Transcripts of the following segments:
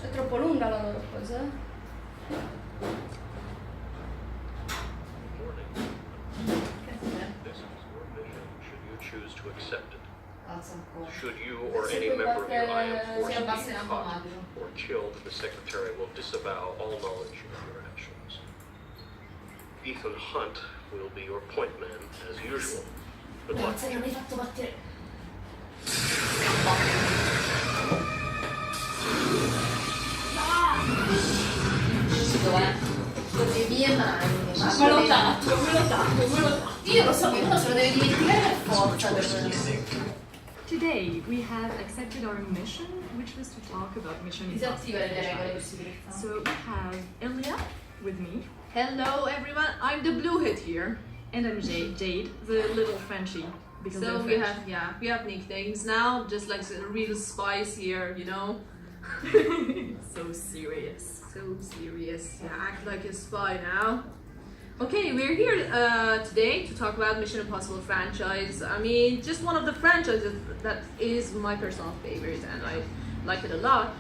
È troppo lunga la loro cosa. This is your mission should you choose to accept it. Should you or any member of your IM force be caught or killed, the Secretary will disavow all knowledge of your actions. Ethan Hunt will be your point man as usual. Good luck. Grazie, non mi hai fatto battere. Con le mie mani. Me l'ho dato. Io lo so che uno se lo deve dimenticare per forza. Today we have accepted our mission, which was to talk about Mission Impossible. So we have Elia with me. Hello everyone, I'm the blue head here. And I'm Jade, the little Frenchie. Because So I'm we French. have nicknames now, just like the real spies here, you know. So serious. So serious, yeah, act like a spy now. Okay, we're here today to talk about Mission Impossible franchise. I mean, just one of the franchises that is my personal favorite, and I like it a lot.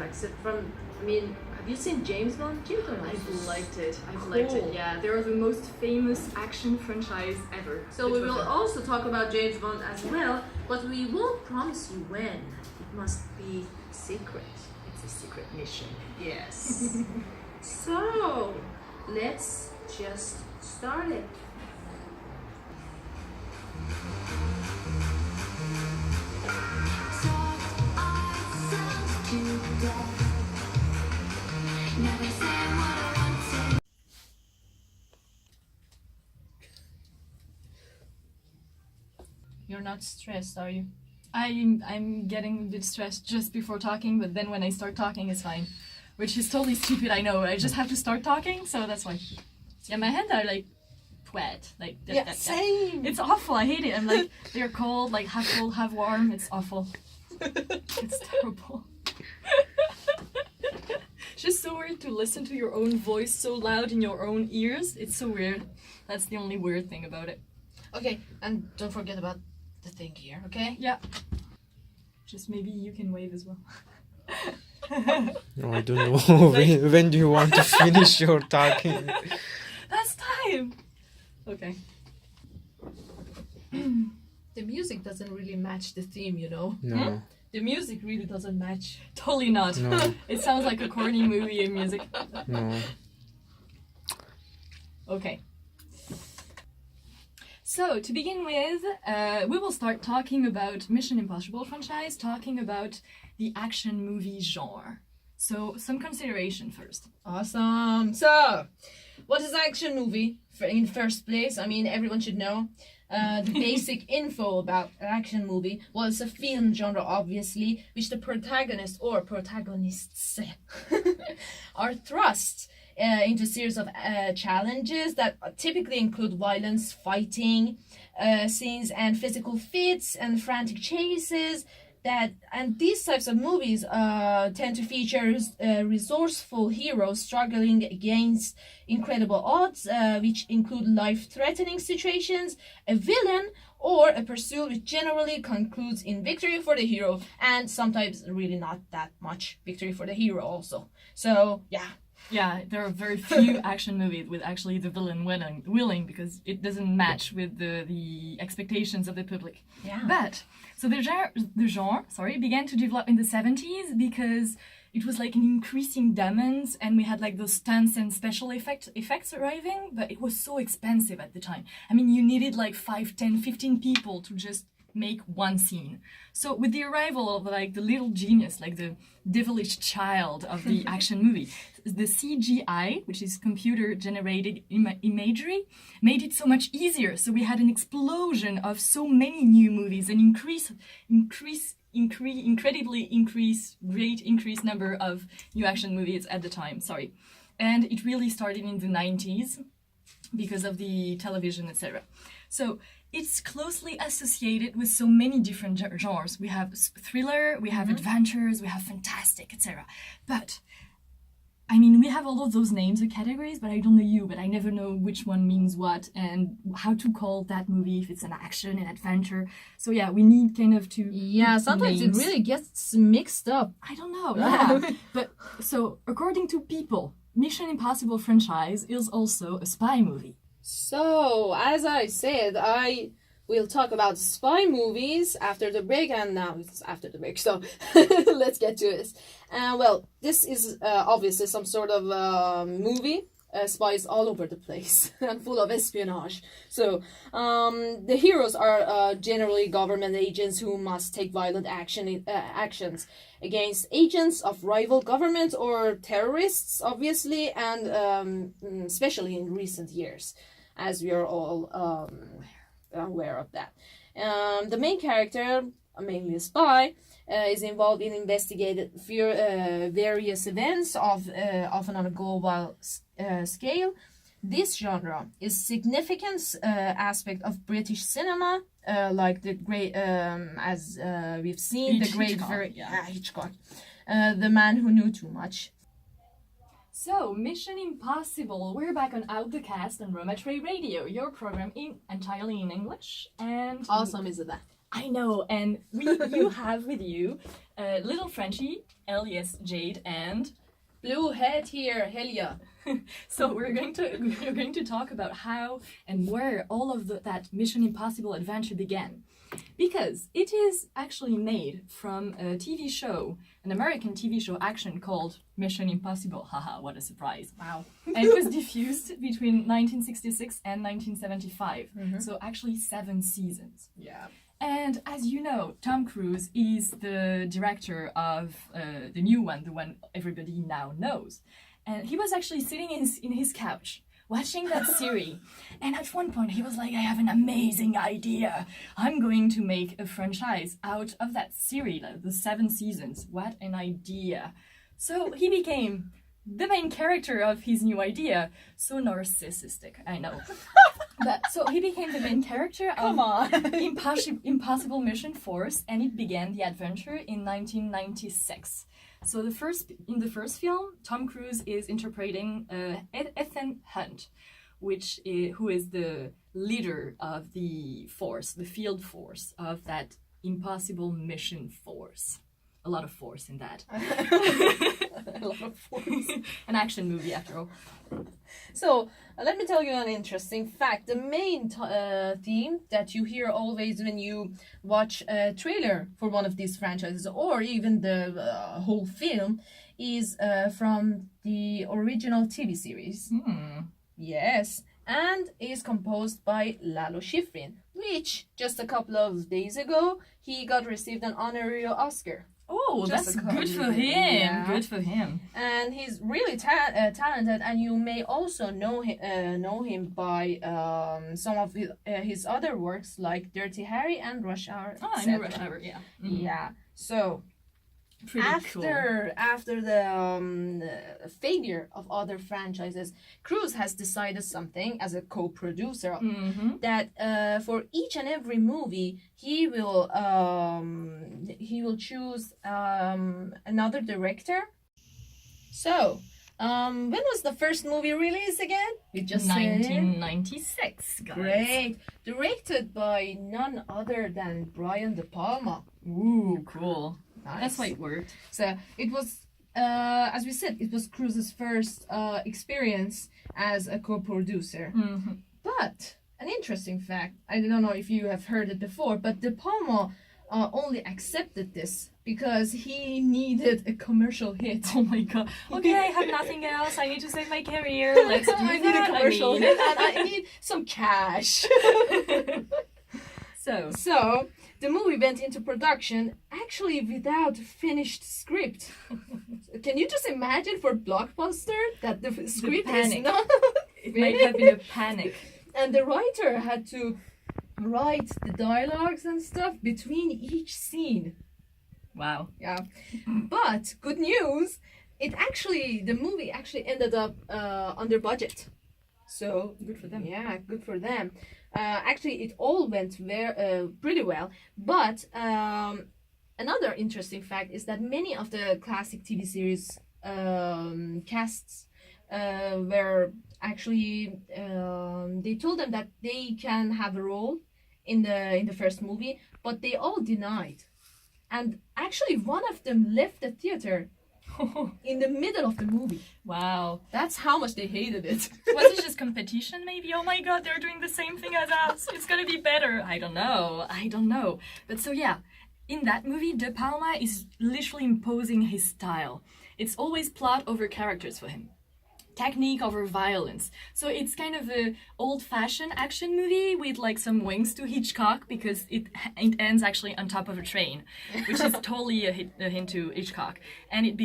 Except from, I mean, have you seen James Bond? I've liked it. Yeah, they're the most famous action franchise ever. So we will also talk about James Bond as well, but we won't promise you when. It must be secret. It's a secret mission. Yes. So, let's just start it. You're not stressed, are you? I'm getting a bit stressed just before talking, but then when I start talking, it's fine. Which is totally stupid, I know. I just have to start talking, so that's why. Yeah, my hands are like wet. Like that. Same! It's awful, I hate it. I'm like, they're cold, like half cold, half warm. It's awful. It's terrible. Just so weird to listen to your own voice so loud in your own ears. It's so weird. That's the only weird thing about it. Okay, and don't forget about the thing here, okay? Yeah. Just maybe you can wave as well. No, I don't know. when do you want to finish your talking? That's time! Okay. The music doesn't really match the theme, you know? No. The music really doesn't match. Totally not. No. It sounds like a corny movie in music. No. Okay. So, to begin with, we will start talking about Mission Impossible franchise, talking about the action movie genre. So, some consideration first. Awesome. So, what is action movie in the first place? I mean, everyone should know. The basic info about an action movie was a film genre, obviously, which the protagonist or protagonists are thrust into a series of challenges that typically include violence, fighting scenes, and physical feats and frantic chases. And these types of movies tend to feature resourceful heroes struggling against incredible odds, which include life-threatening situations, a villain, or a pursuit which generally concludes in victory for the hero, and sometimes really not that much victory for the hero also. So, yeah. Yeah, there are very few action movies with actually the villain willing because it doesn't match with the expectations of the public. Yeah. But, so the genre began to develop in the 70s because it was like an increasing demands and we had like those stunts and special effects arriving, but it was so expensive at the time. I mean, you needed like 5, 10, 15 people to just make one scene. So with the arrival of like the little genius, like the devilish child of the action movie, the CGI, which is computer generated imagery, made it so much easier. So we had an explosion of so many new movies, an great increased number of new action movies at the time, And it really started in the 90s because of the television, etc. So it's closely associated with so many different genres. We have thriller, we have adventures, we have fantastic, etc. But I mean, we have all of those names or categories, but I don't know you, but I never know which one means what and how to call that movie, if it's an action, an adventure. So yeah, we need kind of to... Yeah, sometimes names. it really gets mixed up. I don't know, yeah. But, so, according to people, Mission Impossible franchise is also a spy movie. So, as I said, I will talk about spy movies after the break, and now it's after the break, so let's get to it. Well, this is obviously some sort of movie. Spies all over the place and full of espionage. So, the heroes are generally government agents who must take violent actions against agents of rival governments or terrorists, obviously, and especially in recent years, as we are all aware of that. The main character, mainly a spy, is involved in investigating various events often on a global scale. This genre is significant aspect of British cinema, like the great, as we've seen, the great Hitchcock, The Man Who Knew Too Much. So, Mission Impossible. We're back on Out the Cast on Roma Radio, your program entirely in English. And Awesome, isn't that? I know, and you have with you little Frenchie, alias Jade, and Blue head here, Helia. so we're going to talk about how and where all of that Mission Impossible adventure began, because it is actually made from a TV show, an American TV show action called Mission Impossible. Haha, what a surprise! Wow. And it was diffused between 1966 and 1975, so actually 7 seasons. Yeah. And as you know, Tom Cruise is the director of the new one, the one everybody now knows. And he was actually sitting in his couch watching that series. And at one point he was like, I have an amazing idea. I'm going to make a franchise out of that series, the 7 seasons. What an idea. So he became the main character of his new idea. So narcissistic, I know. But so he became the main character of Impossible Mission Force, and it began the adventure in 1996. So in the first film, Tom Cruise is interpreting Ethan Hunt, who is the leader of the force, the field force of that Impossible Mission Force. A lot of force in that. A lot of force. An action movie, after all. So, let me tell you an interesting fact. The main theme that you hear always when you watch a trailer for one of these franchises, or even the whole film, is from the original TV series. Yes, and is composed by Lalo Schifrin, which just a couple of days ago he received an honorary Oscar. Oh, Just that's a good for couple. him. Yeah. Good for him. And he's really talented, and you may also know him by some of his other works like Dirty Harry and Rush Hour. Oh, I etc. know Rush Hour, yeah. Yeah. So Pretty cool. after the failure of other franchises, Cruise has decided something as a co-producer that for each and every movie he will choose another director. So when was the first movie released again? We just said it. 1996, guys. Great, directed by none other than Brian De Palma. Ooh, cool. Nice. That's why it worked. So it was, as we said, it was Cruise's first experience as a co-producer. But an interesting fact, I don't know if you have heard it before, but De Palma only accepted this because he needed a commercial hit. Oh my god. Okay, I have nothing else. I need to save my career. Let's do I that. need a commercial I mean. hit and I need some cash. So the movie went into production actually without finished script. Can you just imagine for Blockbuster that the script is panic. not It might have been a panic. and the writer had to write the dialogues and stuff between each scene. Wow. Yeah. But good news, the movie actually ended up under budget. So Good for them. yeah, good for them. Actually, it all went pretty well. But another interesting fact is that many of the classic TV series casts where actually they told them that they can have a role in the first movie, but they all denied. And actually, one of them left the theater in the middle of the movie. Wow. That's how much they hated it. Was it just competition maybe? Oh my god, they're doing the same thing as us. It's gonna be better. I don't know. But so yeah, in that movie, De Palma is literally imposing his style. It's always plot over characters for him. Technique over violence. So it's kind of a old-fashioned action movie with like some wings to Hitchcock because it ends actually on top of a train, which is totally a hint to Hitchcock. And it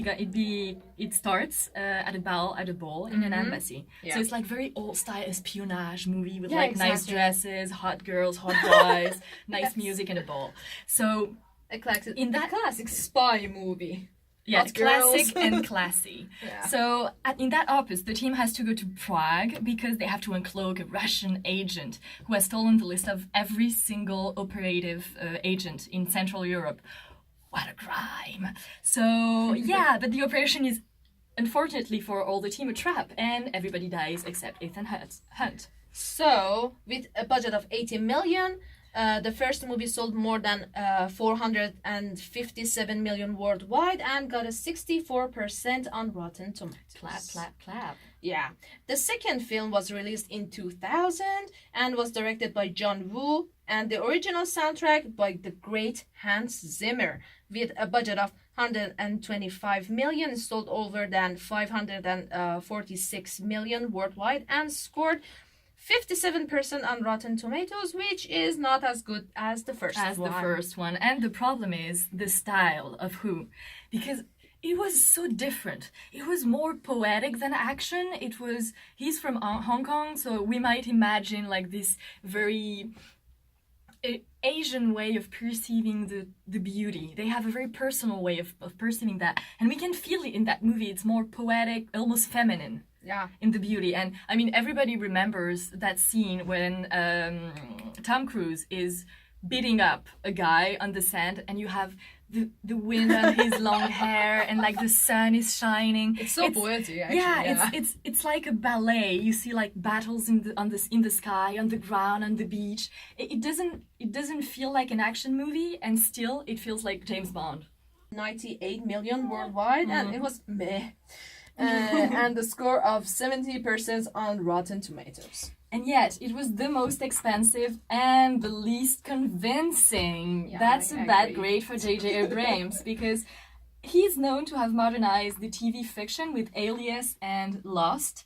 starts at a ball in an embassy. Yeah. So it's like very old-style espionage movie with nice dresses, hot girls, hot guys, nice music and a ball. So a classic spy movie. Yeah, classic and classy. Yeah. So in that opus, the team has to go to Prague because they have to uncloak a Russian agent who has stolen the list of every single operative agent in Central Europe. What a crime. So yeah, but the operation is, unfortunately for all the team, a trap, and everybody dies except Ethan Hunt. So, with a budget of 80 million, the first movie sold more than 457 million worldwide and got a 64% on Rotten Tomatoes. Clap, clap, clap. Yeah. The second film was released in 2000 and was directed by John Woo, and the original soundtrack by the great Hans Zimmer. With a budget of 125 million, sold over than 546 million worldwide and scored 57% on Rotten Tomatoes, which is not as good as the first one. And the problem is the style of Who, because it was so different. It was more poetic than action. He's from Hong Kong, so we might imagine like this very Asian way of perceiving the beauty. They have a very personal way of perceiving that, and we can feel it in that movie. It's more poetic, almost feminine. Yeah, in the beauty. And I mean, everybody remembers that scene when Tom Cruise is beating up a guy on the sand, and you have the wind on his long hair, and like the sun is shining. It's poetic, actually. Yeah, it's like a ballet. You see like battles in the sky, on the ground, on the beach. It doesn't feel like an action movie, and still it feels like James Bond. 98 million worldwide, and it was meh. And the score of 70% on Rotten Tomatoes. And yet, it was the most expensive and the least convincing. Yeah, that's a bad grade for J.J. Abrams, because he's known to have modernized the TV fiction with Alias and Lost.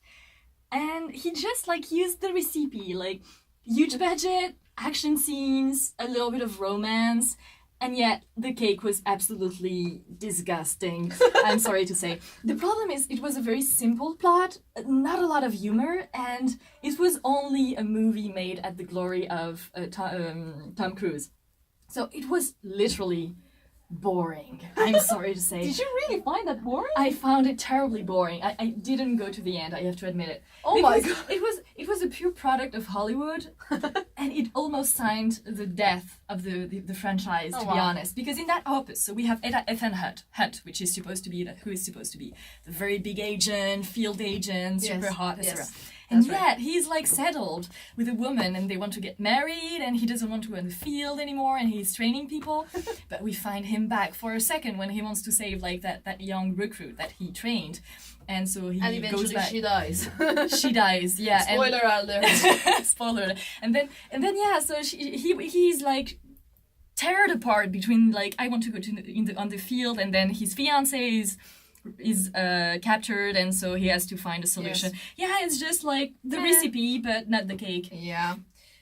And he just used the recipe, huge budget, action scenes, a little bit of romance. And yet, the cake was absolutely disgusting, I'm sorry to say. The problem is, it was a very simple plot, not a lot of humor, and it was only a movie made at the glory of Tom Cruise. So it was literally boring, I'm sorry to say. Did you really find that boring? I found it terribly boring. I didn't go to the end, I have to admit it. Oh my god. It was a pure product of Hollywood, and it almost signed the death of the franchise, to be honest. Because in that opus, so we have Ethan Hunt, which is supposed to be the very big agent, field agent, super hot, etc. And yet, he's settled with a woman, and they want to get married, and he doesn't want to go in the field anymore, and he's training people. But we find him back for a second when he wants to save that young recruit that he trained. And so he goes back. She dies. She dies, yeah. Spoiler alert. Spoiler alert. And then yeah, so he's teared apart between I want to go on the field, and then his fiance is captured, and so he has to find a solution. Yes. Yeah, it's just the recipe, but not the cake. Yeah.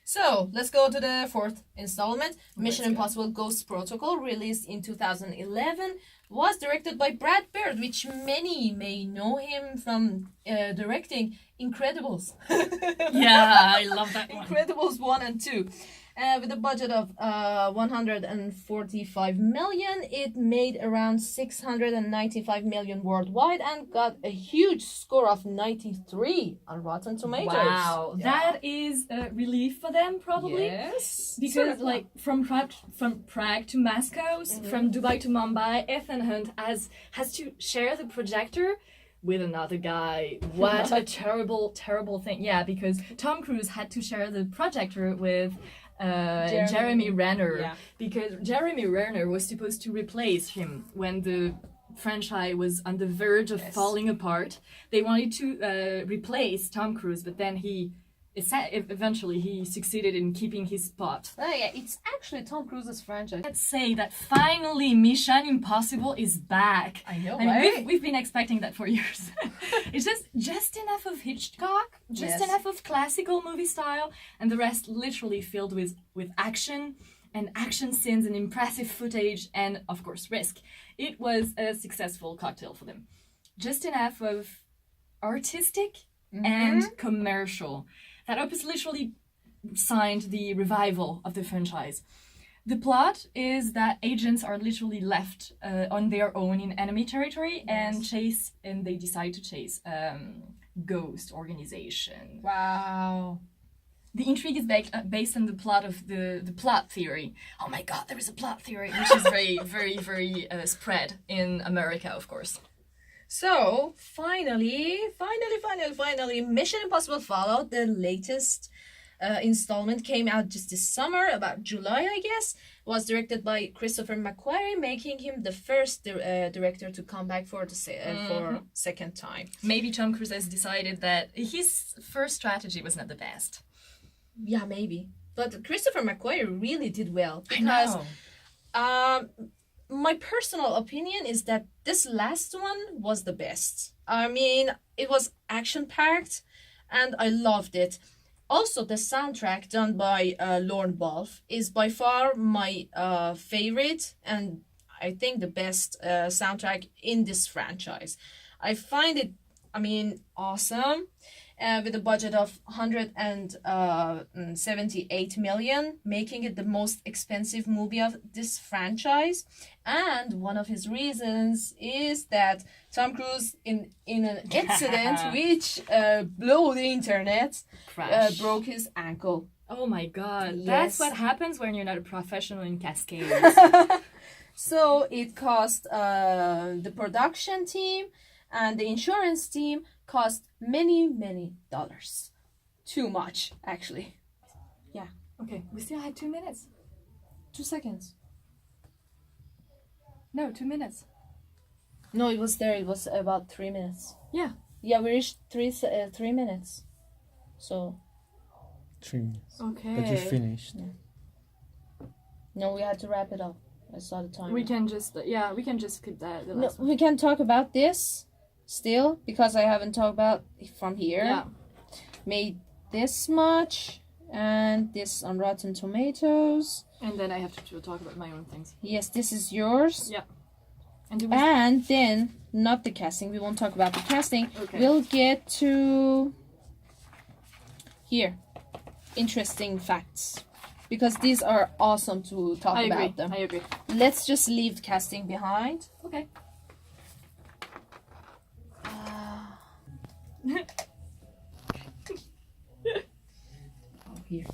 So, let's go to the fourth installment. Mission Impossible Ghost Protocol, released in 2011, was directed by Brad Bird, which many may know him from directing Incredibles. Yeah, I love that one. Incredibles 1 and 2. With a budget of 145 million, it made around 695 million worldwide and got a huge score of 93 on Rotten Tomatoes. Wow, Yeah. that is a relief for them probably. Yes. Because Sort of, like from Prague to Moscow, from Dubai to Mumbai, Ethan Hunt has to share the projector with another guy. What a terrible thing. Yeah, because Tom Cruise had to share the projector with Jeremy Renner, Yeah. because Jeremy Renner was supposed to replace him when the franchise was on the verge of falling apart. They wanted to replace Tom Cruise, but then eventually he succeeded in keeping his spot. Oh yeah, it's actually Tom Cruise's franchise. Let's say that finally Mission Impossible is back. I know, mean, right? we've been expecting that for years. It's just enough of Hitchcock, just Yes. enough of classical movie style, and the rest literally filled with action and action scenes and impressive footage and, of course, risk. It was a successful cocktail for them. Just enough of artistic and commercial. That Opus literally signed the revival of the franchise. The plot is that agents are literally left on their own in enemy territory and they decide to chase ghost organization. Wow. The intrigue is based on the plot of the plot theory. Oh my god, there is a plot theory, which is very spread in America, of course. So finally, Mission Impossible Fallout, the latest installment, came out just this summer, about July, I guess. Was directed by Christopher McQuarrie, making him the first director to come back for for second time. Maybe Tom Cruise has decided that his first strategy was not the best. Yeah, maybe. But Christopher McQuarrie really did well. I Because know. my personal opinion is that this last one was the best. I mean, it was action-packed and I loved it. Also, the soundtrack done by Lorne Balfe is by far my favorite and I think the best soundtrack in this franchise. I find it, awesome. With a budget of 178 million, making it the most expensive movie of this franchise. And one of his reasons is that Tom Cruise, in an incident which blew the internet, broke his ankle. Oh my god, Yes. that's what happens when you're not a professional in cascades. So it cost the production team and the insurance team cost many dollars. Too much, actually. Yeah. Okay, we still had 2 minutes. 2 seconds. No, 2 minutes. No, it was there. It was about 3 minutes. Yeah. Yeah, we reached 3 minutes. So 3 minutes. Okay. But you finished. no, we had to wrap it up. I saw the time. We can just skip that. The No, last one. we can talk about this still because I haven't talked about from here. Yeah. Made this much and this on Rotten Tomatoes. And then I have to talk about my own things. Yes, this is yours. Yeah. And it was And then not the casting. We won't talk about the casting. Okay. We'll get to here. Interesting facts. Because these are awesome to talk about them. I agree. Let's just leave the casting behind. Okay. Here.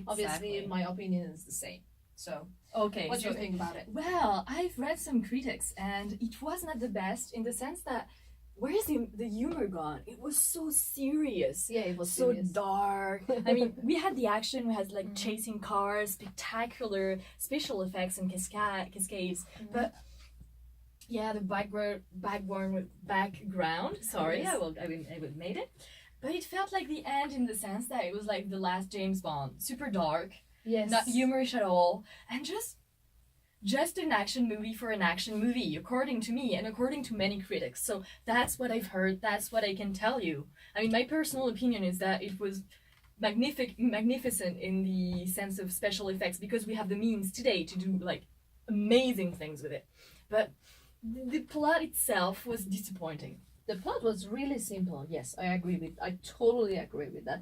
Obviously, my opinion is the same. So, Okay. what do you so- think about it? Well, I've read some critics, and it was not the best in the sense that where is the humor gone? It was so serious. Yeah, it was So serious. dark. I mean, we had the action, we had like chasing cars, spectacular special effects and cascades, but yeah, the background. Sorry, Yes. I will made it. But it felt like the end in the sense that it was like the last James Bond, super dark, Yes. not humorous at all, and just an action movie for an action movie, according to me and according to many critics. So that's what I've heard, that's what I can tell you. I mean, my personal opinion is that it was magnificent in the sense of special effects because we have the means today to do like amazing things with it. But the plot itself was disappointing. The plot was really simple. Yes, I totally agree with that.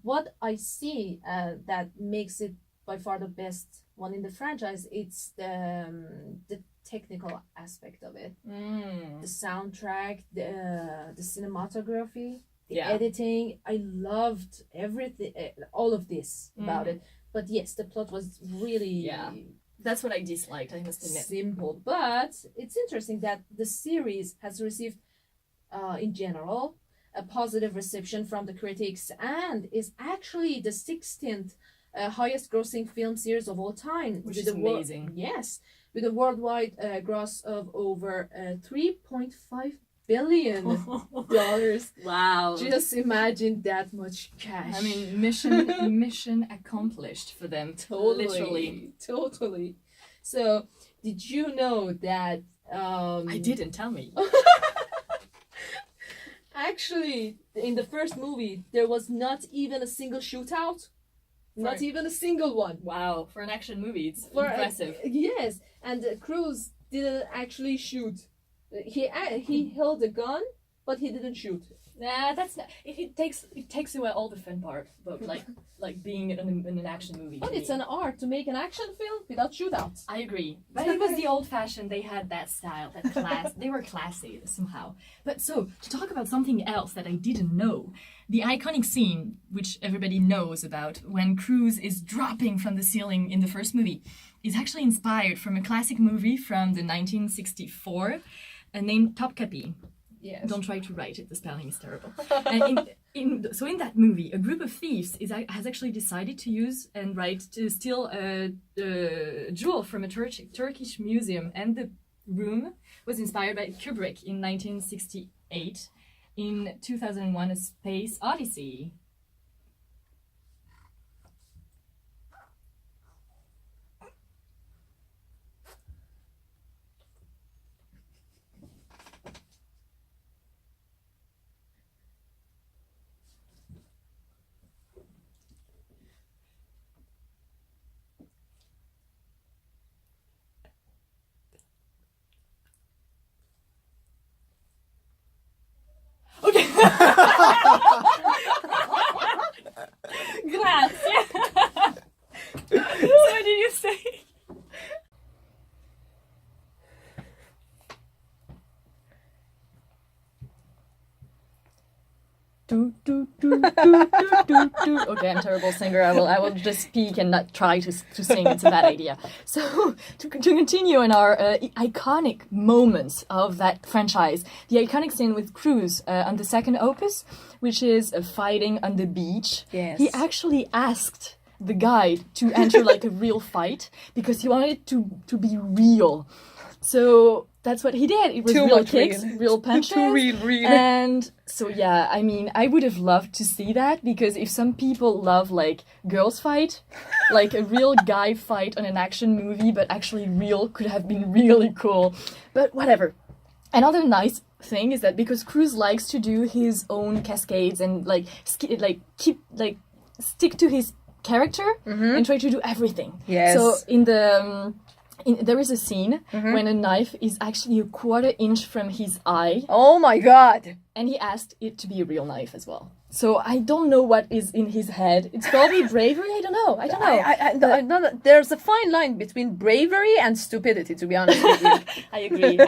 What I see that makes it by far the best one in the franchise, it's the technical aspect of it. The soundtrack, the cinematography, the editing. I loved everything, all of this about it. But yes, the plot was really That's what I disliked, I must admit. simple. But it's interesting that the series has received, in general, a positive reception from the critics and is actually the 16th highest grossing film series of all time. Which is amazing. Yes, with a worldwide gross of over $3.5 billion. Wow. Just imagine that much cash. I mean, mission accomplished for them. Literally. Totally. So, did you know that... I didn't, tell me. Actually, in the first movie, there was not even a single shootout. Not even a single one. Wow, for an action movie, it's impressive. Yes, and Cruz didn't actually shoot. He held a gun, but he didn't shoot. Nah, that's not. It takes away all the fun part about like being in an action movie. But it's an art to make an action film without shootouts. I agree, but it was the old-fashioned. They had that style, that class. They were classy somehow. But so to talk about something else that I didn't know, the iconic scene, which everybody knows about, when Cruz is dropping from the ceiling in the first movie, is actually inspired from a classic movie from the 1964, named Topkapi. Yes. Don't try to write it, the spelling is terrible. And so in that movie, a group of thieves has actually decided to steal a jewel from a Turkish museum, and the room was inspired by Kubrick in 1968. In 2001, A Space Odyssey. Okay. Grazie. So what did you say? Okay, I'm a terrible singer. I will just speak and not try to sing. It's a bad idea. So to continue in our iconic moments of that franchise, the iconic scene with Cruz on the second opus, which is fighting on the beach. Yes. He actually asked the guide to enter like a real fight because he wanted it to be real. So that's what he did. It was real kicks, real punches. Too real. And so yeah, I mean, I would have loved to see that, because if some people love like girls fight, like a real guy fight on an action movie, but actually real, could have been really cool. But whatever. Another nice thing is that because Cruz likes to do his own cascades and stick to his character and try to do everything. Yes. So there is a scene when a knife is actually a 1/4 inch from his eye. Oh my god! And he asked it to be a real knife as well. So I don't know what is in his head. It's probably bravery. I don't know. I know there's a fine line between bravery and stupidity, to be honest with you. I agree.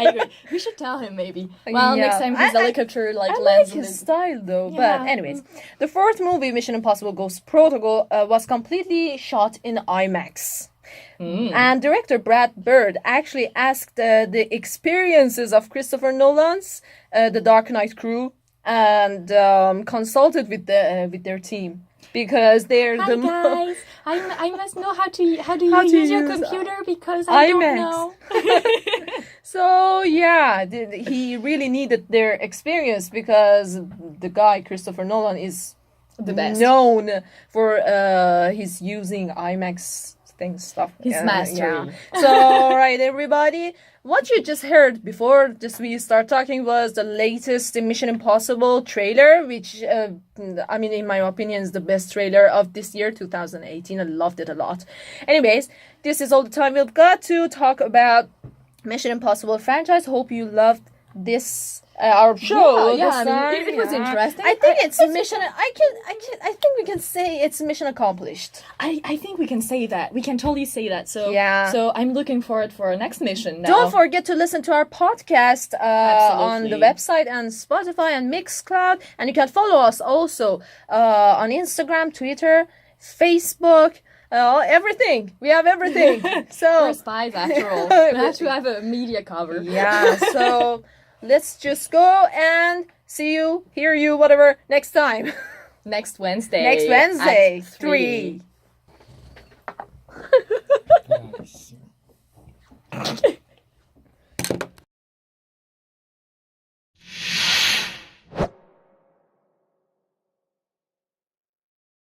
We should tell him maybe. Well, next time his helicopter I lands like on his style though. Yeah. But anyways, the fourth movie, Mission Impossible Ghost Protocol, was completely shot in IMAX. And director Brad Bird actually asked the experiences of Christopher Nolan's The Dark Knight crew and consulted with their team, because they're Hi the guys, I must know how do you use your computer, because I IMAX. don't know. So yeah, he really needed their experience, because the guy Christopher Nolan is The best. known for his using IMAX stuff. His mastery. So alright everybody, what you just heard before we start talking was the latest Mission Impossible trailer, which I mean, in my opinion, is the best trailer of this year, 2018. I loved it a lot. Anyways, this is all the time we've got to talk about Mission Impossible franchise. Hope you loved this our show. Yeah, this I mean, time, it was interesting. I think it's mission. I think we can say it's mission accomplished. I think we can say that. We can totally say that. So Yeah. So I'm looking forward for our next mission now. Don't forget to listen to our podcast on Absolutely. the website and Spotify and Mixcloud, and you can follow us also on Instagram, Twitter, Facebook. Everything. We have everything. So We're spies after all. We have to have a media cover. yeah. So let's just go and see you, hear you, whatever next time. Next Wednesday. Next Wednesday, at 3.